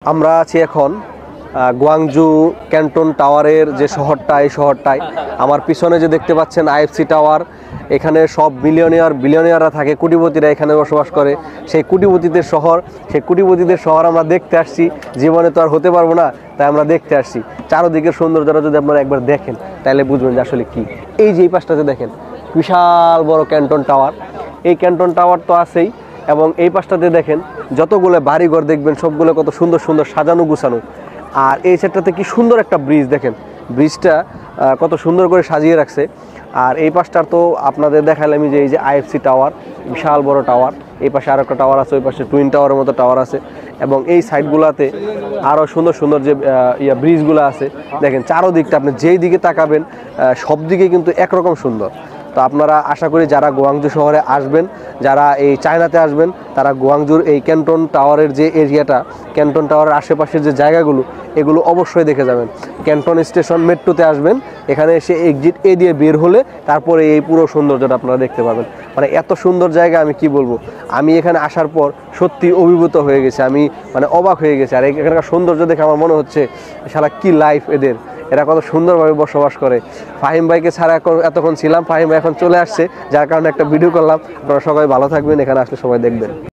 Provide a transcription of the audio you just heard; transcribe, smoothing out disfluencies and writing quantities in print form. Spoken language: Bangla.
আমরা আছি এখন গুয়াংজু ক্যান্টন টাওয়ারের যে শহরটা, এই শহরটায় আমার পিছনে যে দেখতে পাচ্ছেন আইএফসি টাওয়ার, এখানে সব বিলিয়নিয়াররা থাকে, কোটিপতিরা এখানে বসবাস করে। সেই কোটিপতিদের শহর আমরা দেখতে আসছি। জীবনে তো আর হতে পারবো না, তাই আমরা দেখতে আসছি। চারোদিকের সৌন্দর্যটা যদি আপনারা একবার দেখেন তাহলে বুঝবেন যে আসলে কি। এই যে এই পাশটাতে দেখেন বিশাল বড় ক্যান্টন টাওয়ার, এই ক্যান্টন টাওয়ার তো আছেই, এবং এই পাশটাতে দেখেন যতগুলো বাড়িঘর দেখবেন সবগুলো কত সুন্দর সুন্দর সাজানো গুছানো। আর এই সেটটাতে কি সুন্দর একটা ব্রিজ, দেখেন ব্রিজটা কত সুন্দর করে সাজিয়ে রাখছে। আর এই পাশটার তো আপনাদের দেখালাম যে এই যে আইএফসি টাওয়ার, বিশাল বড় টাওয়ার। এই পাশে আরও একটা টাওয়ার আছে, ওই পাশে টুইন টাওয়ারের মতো টাওয়ার আছে, এবং এই সাইডগুলোতে আরও সুন্দর সুন্দর যে ব্রিজগুলো আছে। দেখেন চারোদিকটা আপনি যেই দিকে তাকাবেন সব দিকে কিন্তু একরকম সুন্দর। তো আপনারা আশা করি যারা গুয়াংজু শহরে আসবেন, যারা এই চায়নাতে আসবেন, তারা গুয়াংজুর এই ক্যান্টন টাওয়ারের যে এরিয়াটা, ক্যান্টন টাওয়ারের আশেপাশের যে জায়গাগুলো, এগুলো অবশ্যই দেখে যাবেন। ক্যান্টন স্টেশন মেট্রোতে আসবেন, এখানে এসে এক্সিট এ দিয়ে বের হলে তারপরে এই পুরো সৌন্দর্যটা আপনারা দেখতে পাবেন। মানে এত সুন্দর জায়গা আমি কি বলবো, আমি এখানে আসার পর সত্যি অভিভূত হয়ে গেছি, আমি মানে অবাক হয়ে গেছি। আর এখানকার সৌন্দর্য দেখে আমার মনে হচ্ছে শালা কি লাইফ এদের, এরা কত সুন্দরভাবে বসবাস করে। ফাহিম ভাইকে ছাড়া এতক্ষণ ছিলাম, ফাহিম ভাই এখন চলে আসছে, যার কারণে একটা ভিডিও করলাম। আপনারা সবাই ভালো থাকবেন, এখানে আসলে সবাই দেখবেন।